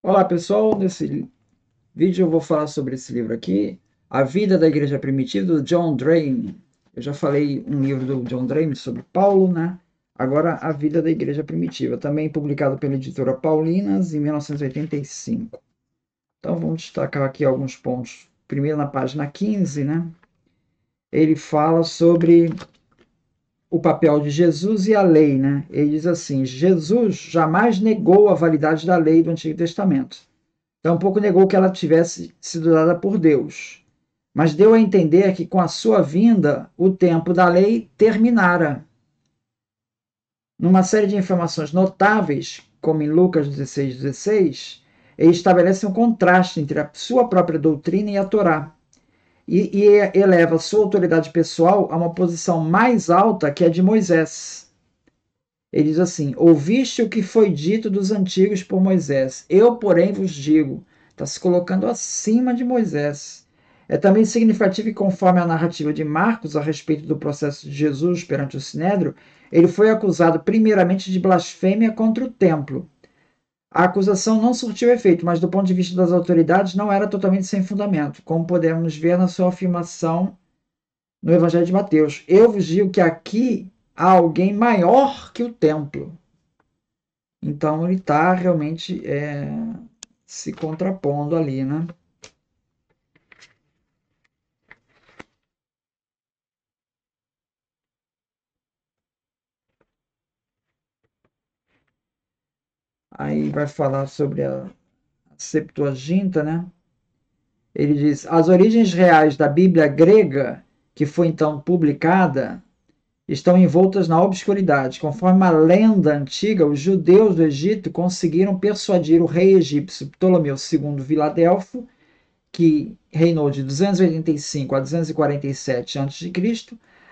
Olá pessoal, nesse vídeo eu vou falar sobre esse livro aqui, A Vida da Igreja Primitiva, do John Drane. Eu já falei um livro do John Drane sobre Paulo, né? Agora, A Vida da Igreja Primitiva, também publicado pela editora Paulinas em 1985. Então vamos destacar aqui alguns pontos. Primeiro na página 15, né? Ele fala sobre o papel de Jesus e a lei, né? Ele diz assim: Jesus jamais negou a validade da lei do Antigo Testamento. Tampouco negou que ela tivesse sido dada por Deus, mas deu a entender que com a sua vinda o tempo da lei terminara. Numa série de informações notáveis, como em Lucas 16:16, ele estabelece um contraste entre a sua própria doutrina e a Torá, e eleva sua autoridade pessoal a uma posição mais alta que a de Moisés. Ele diz assim: ouviste o que foi dito dos antigos por Moisés, eu, porém, vos digo. Está se colocando acima de Moisés. É também significativo que, conforme a narrativa de Marcos a respeito do processo de Jesus perante o Sinédrio, ele foi acusado primeiramente de blasfêmia contra o templo. A acusação não surtiu efeito, mas do ponto de vista das autoridades não era totalmente sem fundamento, como podemos ver na sua afirmação no Evangelho de Mateus. Eu vos digo que aqui há alguém maior que o templo. Então ele está realmente se contrapondo ali, né? Aí vai falar sobre a Septuaginta, né? Ele diz: as origens reais da Bíblia grega, que foi então publicada, estão envoltas na obscuridade. Conforme uma lenda antiga, os judeus do Egito conseguiram persuadir o rei egípcio Ptolomeu II Filadelfo, que reinou de 285 a 247 a.C.,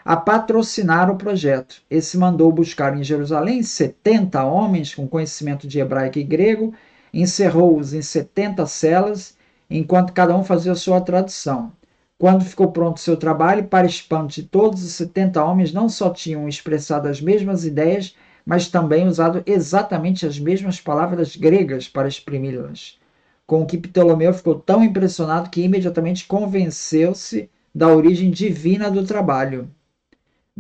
a patrocinar o projeto. Esse mandou buscar em Jerusalém 70 homens com conhecimento de hebraico e grego, encerrou-os em 70 celas, enquanto cada um fazia a sua tradução. Quando ficou pronto seu trabalho, para espanto de todos, os 70 homens não só tinham expressado as mesmas ideias, mas também usado exatamente as mesmas palavras gregas para exprimi-las, com o que Ptolomeu ficou tão impressionado que imediatamente convenceu-se da origem divina do trabalho.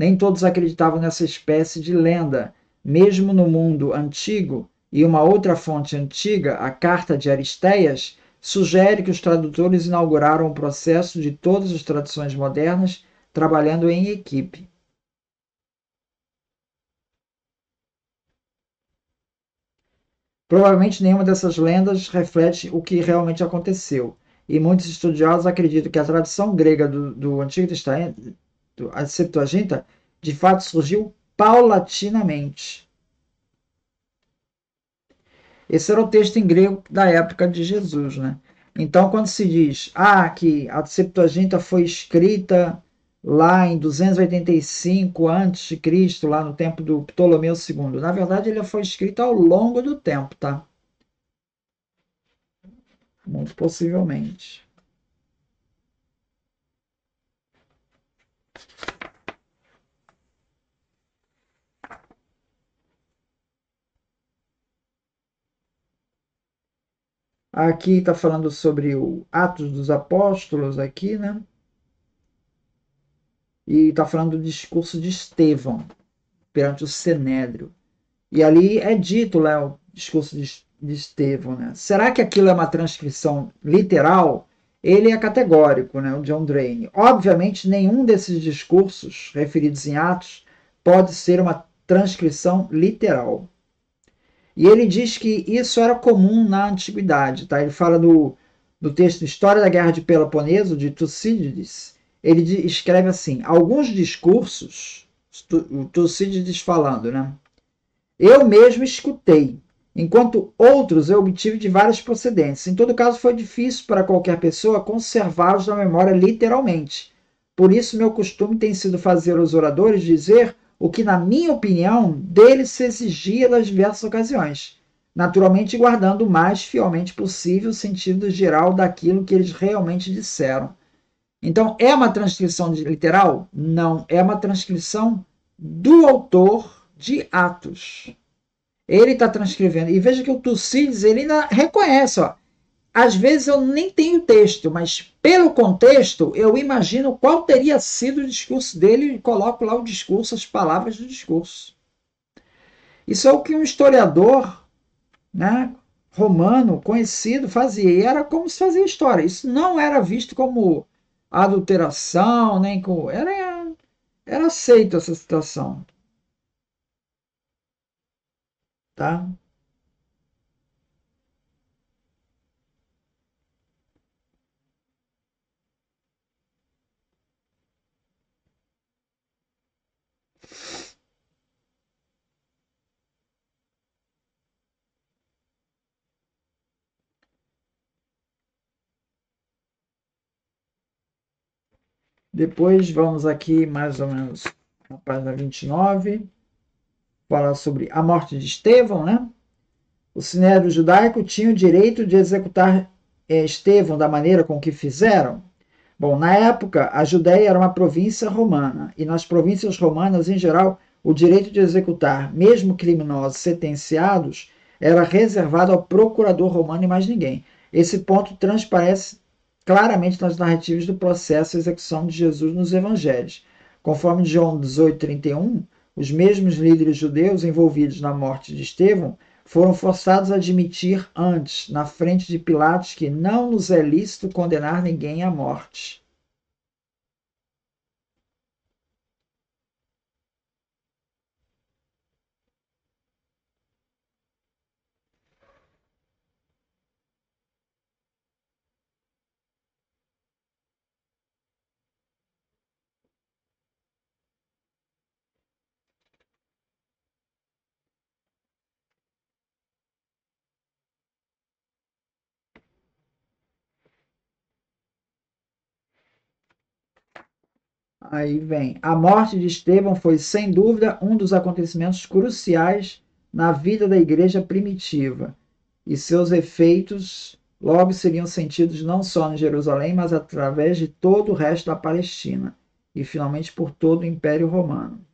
Nem todos acreditavam nessa espécie de lenda, mesmo no mundo antigo, e uma outra fonte antiga, a Carta de Aristeias, sugere que os tradutores inauguraram o processo de todas as traduções modernas, trabalhando em equipe. Provavelmente nenhuma dessas lendas reflete o que realmente aconteceu, e muitos estudiosos acreditam que a tradução grega do Antigo Testamento, a Septuaginta, de fato surgiu paulatinamente. Esse era o texto em grego da época de Jesus, né? Então, quando se diz que a Septuaginta foi escrita lá em 285 a.C., lá no tempo do Ptolomeu II, na verdade ele foi escrito ao longo do tempo, tá? Muito possivelmente. Aqui está falando sobre o Atos dos Apóstolos aqui, né? E está falando do discurso de Estevão perante o Sinédrio. E ali é dito lá o discurso de Estevão, né? Será que aquilo é uma transcrição literal? Ele é categórico, né? O John Drane. Obviamente, nenhum desses discursos referidos em Atos pode ser uma transcrição literal. E ele diz que isso era comum na antiguidade. Tá? Ele fala do texto História da Guerra de Peloponeso, de Tucídides. Ele escreve assim: alguns discursos, o Tucídides falando, né? Eu mesmo escutei, enquanto outros eu obtive de várias procedências. Em todo caso, foi difícil para qualquer pessoa conservá-los na memória literalmente. Por isso, meu costume tem sido fazer aos oradores dizer o que, na minha opinião, deles se exigia nas diversas ocasiões, naturalmente guardando o mais fielmente possível o sentido geral daquilo que eles realmente disseram. Então, é uma transcrição literal? Não, é uma transcrição do autor de Atos. Ele está transcrevendo. E veja que o Tucídides, ele ainda reconhece, ó. Às vezes eu nem tenho texto, mas pelo contexto eu imagino qual teria sido o discurso dele e coloco lá o discurso, as palavras do discurso. Isso é o que um historiador, né, romano conhecido fazia. E era como se fazia história. Isso não era visto como adulteração, nem como. Era aceito essa situação. Tá? Depois vamos aqui mais ou menos na página 29, falar sobre a morte de Estevão, né? O sinédrio judaico tinha o direito de executar Estevão da maneira com que fizeram? Bom, na época, a Judéia era uma província romana, e nas províncias romanas, em geral, o direito de executar, mesmo criminosos sentenciados, era reservado ao procurador romano e mais ninguém. Esse ponto transparece claramente nas narrativas do processo e execução de Jesus nos evangelhos. Conforme João 18:31, os mesmos líderes judeus envolvidos na morte de Estevão foram forçados a admitir antes, na frente de Pilatos, que não nos é lícito condenar ninguém à morte. Aí vem. A morte de Estevão foi, sem dúvida, um dos acontecimentos cruciais na vida da igreja primitiva, e seus efeitos logo seriam sentidos não só em Jerusalém, mas através de todo o resto da Palestina e, finalmente, por todo o Império Romano.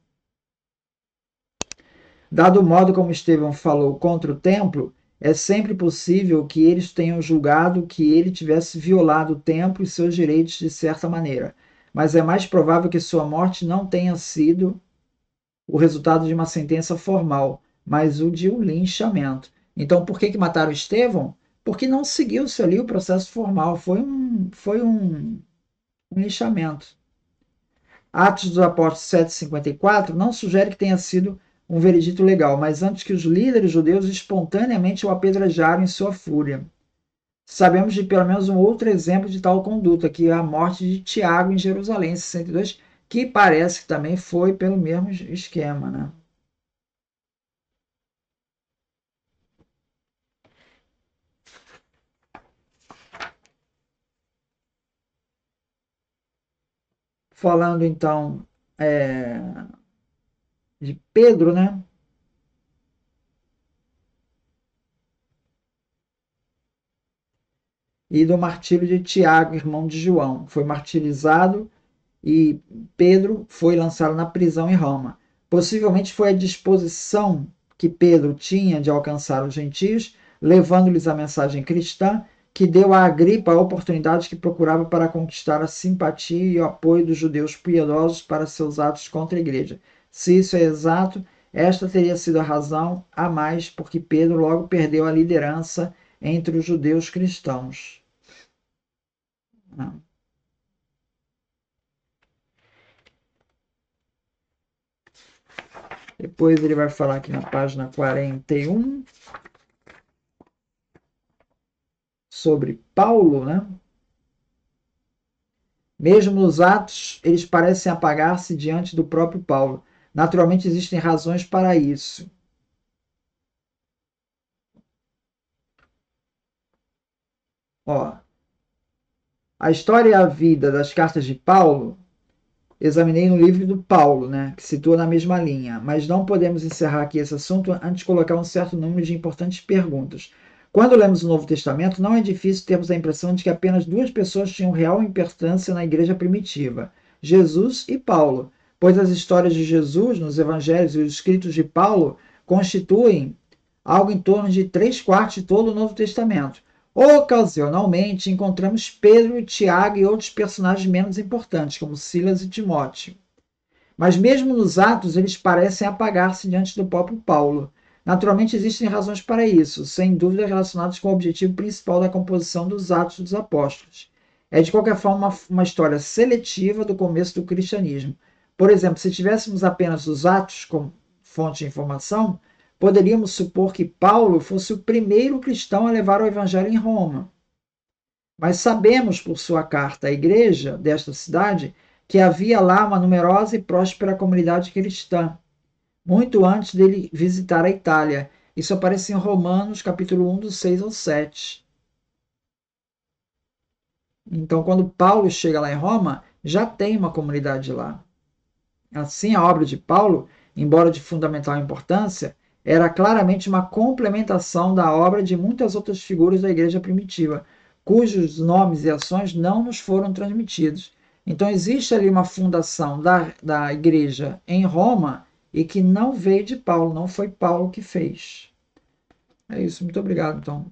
Dado o modo como Estevão falou contra o templo, é sempre possível que eles tenham julgado que ele tivesse violado o templo e seus direitos de certa maneira, mas é mais provável que sua morte não tenha sido o resultado de uma sentença formal, mas o de um linchamento. Então, por que mataram Estevão? Porque não seguiu-se ali o processo formal, foi um linchamento. Atos dos Apóstolos 7,54 não sugere que tenha sido um veredito legal, mas antes que os líderes judeus espontaneamente o apedrejaram em sua fúria. Sabemos de pelo menos um outro exemplo de tal conduta, que é a morte de Tiago em Jerusalém, em 62, que parece que também foi pelo mesmo esquema, né? Falando então de Pedro, né? E do martírio de Tiago, irmão de João. Foi martirizado e Pedro foi lançado na prisão em Roma. Possivelmente foi a disposição que Pedro tinha de alcançar os gentios, levando-lhes a mensagem cristã, que deu a Agripa a oportunidade que procurava para conquistar a simpatia e o apoio dos judeus piedosos para seus atos contra a igreja. Se isso é exato, esta teria sido a razão a mais porque Pedro logo perdeu a liderança entre os judeus cristãos. Não. Depois ele vai falar aqui na página 41 sobre Paulo, né? Mesmo nos atos, eles parecem apagar-se diante do próprio Paulo. Naturalmente, existem razões para isso. Ó, a história e a vida das cartas de Paulo, examinei no livro do Paulo, né, que situa na mesma linha, mas não podemos encerrar aqui esse assunto antes de colocar um certo número de importantes perguntas. Quando lemos o Novo Testamento, não é difícil termos a impressão de que apenas duas pessoas tinham real importância na igreja primitiva: Jesus e Paulo, pois as histórias de Jesus nos evangelhos e os escritos de Paulo constituem algo em torno de 3/4 de todo o Novo Testamento. Ocasionalmente encontramos Pedro, Tiago e outros personagens menos importantes, como Silas e Timóteo. Mas mesmo nos Atos, eles parecem apagar-se diante do próprio Paulo. Naturalmente, existem razões para isso, sem dúvida relacionadas com o objetivo principal da composição dos Atos dos Apóstolos. É, de qualquer forma, uma história seletiva do começo do cristianismo. Por exemplo, se tivéssemos apenas os Atos como fonte de informação, poderíamos supor que Paulo fosse o primeiro cristão a levar o evangelho em Roma. Mas sabemos, por sua carta à igreja desta cidade, que havia lá uma numerosa e próspera comunidade cristã, muito antes dele visitar a Itália. Isso aparece em Romanos, capítulo 1, dos 6 ao 7. Então, quando Paulo chega lá em Roma, já tem uma comunidade lá. Assim, a obra de Paulo, embora de fundamental importância, era claramente uma complementação da obra de muitas outras figuras da igreja primitiva, cujos nomes e ações não nos foram transmitidos. Então, existe ali uma fundação da igreja em Roma e que não veio de Paulo, não foi Paulo que fez. É isso, muito obrigado, então.